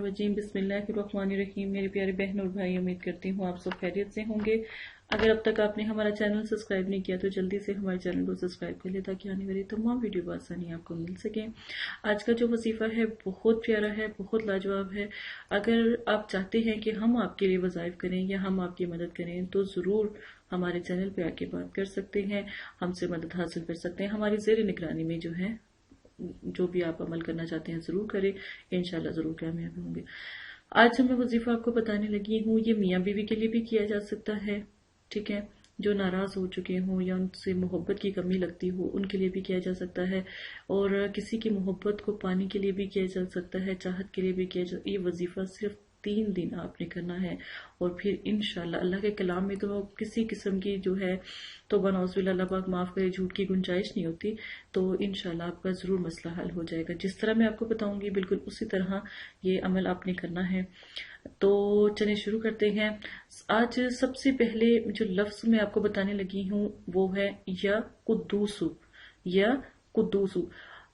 वजीम बिस्मिल्लाहिर्रहमानिर्रहीम। मेरे प्यारे बहन और भाई, उम्मीद करती हूँ आप सब खैरियत से होंगे। अगर अब तक आपने हमारा चैनल सब्सक्राइब नहीं किया तो जल्दी से हमारे चैनल को सब्सक्राइब कर ले ताकि आने वाली तमाम वीडियो बआसानी आपको मिल सके। आज का जो वजीफा है बहुत प्यारा है, बहुत लाजवाब है। अगर आप चाहते हैं कि हम आपके लिए वज़ाइफ करें या हम आपकी मदद करें तो ज़रूर हमारे चैनल पे आके बात कर सकते हैं, हमसे मदद हासिल कर सकते हैं। हमारी ज़ेर निगरानी में जो भी आप अमल करना चाहते हैं ज़रूर करें, इंशाल्लाह ज़रूर कामयाब होंगे। आज जो मैं वजीफा आपको बताने लगी हूँ ये मियाँ बीवी के लिए भी किया जा सकता है, ठीक है। जो नाराज हो चुके हों या उनसे मोहब्बत की कमी लगती हो उनके लिए भी किया जा सकता है, और किसी की मोहब्बत को पाने के लिए भी किया जा सकता है, चाहत के लिए भी किया जा। ये वजीफा सिर्फ 3 दिन आपने करना है और फिर इंशाल्लाह अल्लाह के कलाम में तो किसी किस्म की जो है तो बनौज़बिल्लाह अल्लाह पाक माफ़ करे झूठ की गुंजाइश नहीं होती। तो इंशाल्लाह आपका ज़रूर मसला हल हो जाएगा। जिस तरह मैं आपको बताऊंगी बिल्कुल उसी तरह ये अमल आपने करना है। तो चलिए शुरू करते हैं। आज सबसे पहले जो लफ्ज़ मैं आपको बताने लगी हूँ वो है या कुद्दूसु, या कुद्दूसु।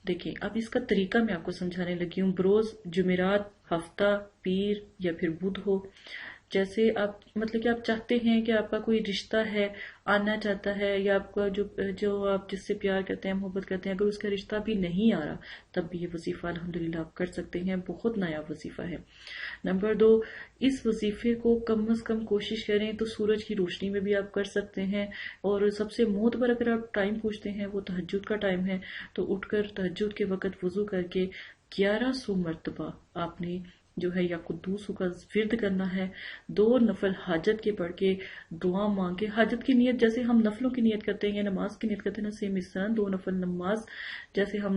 देखिए अब इसका तरीका मैं आपको समझाने लगी हूँ। बरोज, जुमेरात, हफ्ता, पीर या फिर बुध हो। जैसे आप मतलब कि आप चाहते हैं कि आपका कोई रिश्ता है आना चाहता है, या आपका जो आप जिससे प्यार करते हैं, मोहब्बत करते हैं, अगर उसका रिश्ता भी नहीं आ रहा तब भी ये वजीफा अल्हम्दुलिल्लाह आप कर सकते हैं। बहुत नया वजीफा है। नंबर 2, इस वजीफे को कम से कम कोशिश करें तो सूरज की रोशनी में भी आप कर सकते हैं। और सबसे मोतबर अगर आप टाइम पूछते हैं वो तहज्जुद का टाइम है, तो उठकर तहज्जुद के वक़्त वजू करके 1100 मरतबा आपने जो है या कुद्दूस का विर्द करना है। 2 नफल हाजत के पढ़ के दुआ मांग के, हाजत की नियत जैसे हम नफलों की नियत करते हैं या नमाज की नियत करते हैं ना, सेम इस तरह 2 नफल नमाज जैसे हम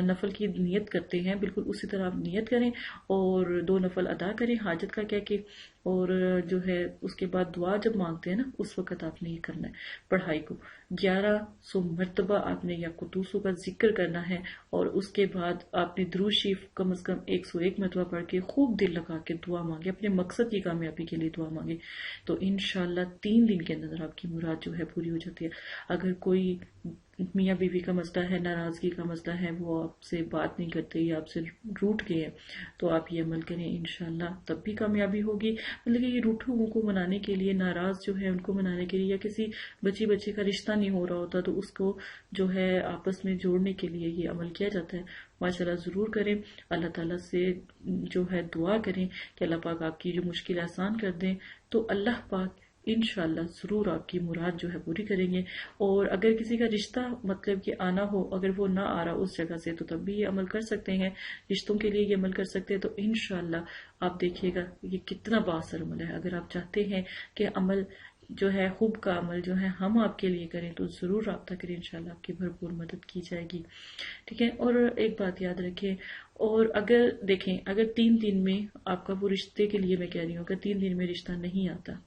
नफल की नियत करते हैं बिल्कुल उसी तरह आप नियत करें और 2 नफल अदा करें हाजत का कह के। और जो है उसके बाद दुआ जब मांगते हैं ना उस वक्त आपने ये करना है, पढ़ाई को 1100 मरतबा आपने या कुद्दूस का जिक्र करना है। और उसके बाद आपने दुरूद शरीफ कम से कम 101 मरतबा पढ़ के खूब दिल लगा के दुआ मांगे, अपने मकसद की कामयाबी के लिए दुआ मांगे। तो इंशाल्लाह 3 दिन के अंदर आपकी मुराद जो है पूरी हो जाती है। अगर कोई मियाँ बीवी का मसला है, नाराजगी का मसला है, वो आपसे बात नहीं करते या आपसे रूठ गए हैं, तो आप ये अमल करें, इंशाल्लाह तब भी कामयाबी होगी। मतलब कि ये रूठे हुओं को मनाने के लिए, नाराज जो है उनको मनाने के लिए, या किसी बच्चे का रिश्ता नहीं हो रहा होता तो उसको जो है आपस में जोड़ने के लिए ये अमल किया जाता है। माशाल्लाह ज़रूर करें। अल्लाह ताला से जो है दुआ करें कि अल्लाह पाक आपकी जो मुश्किल आसान कर दें, तो अल्लाह पाक इंशाल्लाह ज़रूर आपकी मुराद जो है पूरी करेंगे। और अगर किसी का रिश्ता मतलब कि आना हो, अगर वो ना आ रहा उस जगह से, तो तब भी ये अमल कर सकते हैं, रिश्तों के लिए ये अमल कर सकते हैं। तो इंशाल्लाह आप देखिएगा ये कितना बाअसर अमल है। अगर आप चाहते हैं कि अमल जो है खूब का अमल जो है हम आपके लिए करें तो ज़रूर रब्ता करें, इंशाल्लाह आपकी भरपूर मदद की जाएगी, ठीक है। और एक बात याद रखें, और अगर देखें अगर 3 दिन में आपका वो रिश्ते के लिए मैं कह रही हूँ, अगर 3 दिन में रिश्ता नहीं आता,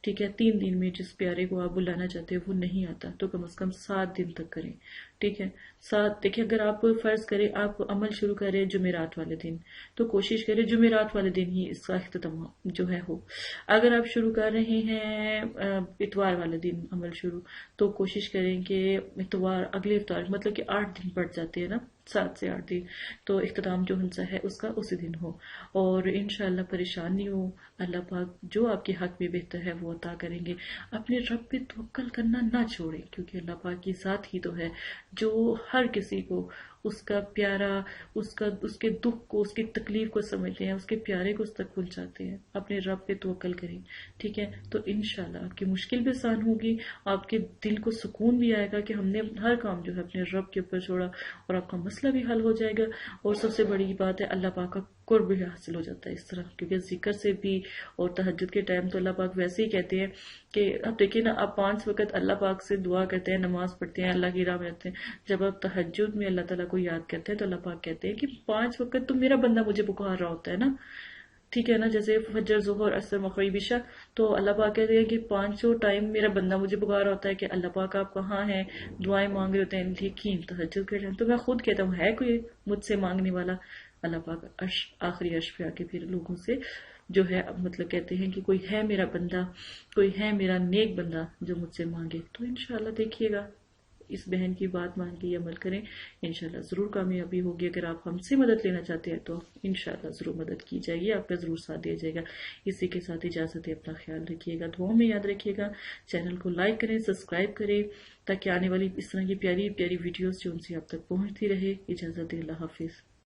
ठीक है, 3 दिन में जिस प्यारे को आप बुलाना चाहते हो वो नहीं आता, तो कम से कम 7 दिन तक करें, ठीक है। 7 देखिए अगर आप फर्ज करें आप अमल शुरू करें जुमेरात वाले दिन, तो कोशिश करें जुमेरात वाले दिन ही इसका इख्तिताम जो है हो। अगर आप शुरू कर रहे हैं इतवार वाले दिन अमल शुरू, तो कोशिश करें कि इतवार अगले इफ्तार मतलब कि 8 दिन पड़ जाते हैं ना, 7 से 8 दिन, तो इख्तिताम जो हमसा है उसका उसी दिन हो। और इंशाल्लाह परेशान नहीं हो, अल्लाह पाक जो आपके हक में बेहतर है वो अता करेंगे। अपने रब पे तवक्कल करना ना छोड़ें, क्योंकि अल्लाह पाक की ज़ात ही तो है जो हर किसी को उसका प्यारा, उसके दुख को, उसकी तकलीफ को समझते हैं, उसके प्यारे को उस तक पहुंचाते हैं। अपने रब पे तवक्कल करें, ठीक है। तो इंशाल्लाह आपकी मुश्किल भी आसान होगी, आपके दिल को सुकून भी आएगा कि हमने हर काम जो है अपने रब के ऊपर छोड़ा, और आपका मसला भी हल हो जाएगा। और सबसे बड़ी बात है अल्लाह पाक का कुर्ब भी हासिल हो जाता है इस तरह, क्योंकि जिक्र से भी और तहज्जुद के टाइम तो अल्लाह पाक वैसे ही कहते हैं कि अब देखिए ना, आप 5 वक्त अल्लाह पाक से दुआ करते हैं, नमाज पढ़ते हैं, अल्लाह की राह में रहते हैं, जब आप तहज्जुद में अल्लाह ताला को याद करते हैं तो अल्लाह पाक कहते हैं कि 5 वक्त तो मेरा बंदा मुझे पुकार रहा होता है ना, ठीक है ना। जैसे फजर, ज़ोहर, असर, मगरिब, इशा, तो अल्लाह पाक कहते हैं कि 5 टाइम मेरा बंदा मुझे पुकार रहा होता है कि अल्लाह पाक आप कहाँ हैं, दुआएं मांग रहे होते हैं, लेकिन तहज्जुद के टाइम तो मैं खुद कहता हूँ है कोई मुझसे मांगने वाला, अल्लाह पाक आखिरी अर्श पे आके फिर लोगों से जो है मतलब कहते हैं कि कोई है मेरा बंदा, कोई है मेरा नेक बंदा जो मुझसे मांगे। तो इंशाल्लाह देखिएगा اس بہن کی بات مان کے عمل کریں، انشاءاللہ ضرور کامیابی ہوگی۔ اگر آپ ہم سے مدد لینا چاہتے ہیں تو انشاءاللہ ضرور مدد کی جائے گی، آپ کا ضرور ساتھ دیا جائے گا۔ اسی کے ساتھ اجازت ہے، اپنا خیال رکھیے گا، دعاؤں میں یاد رکھیے گا، چینل کو لائک کریں، سبسکرائب کریں تاکہ آنے والی اس طرح کی پیاری پیاری ویڈیوز جو ان سے آپ تک پہنچتی رہے۔ اجازت ہے، اللہ حافظ۔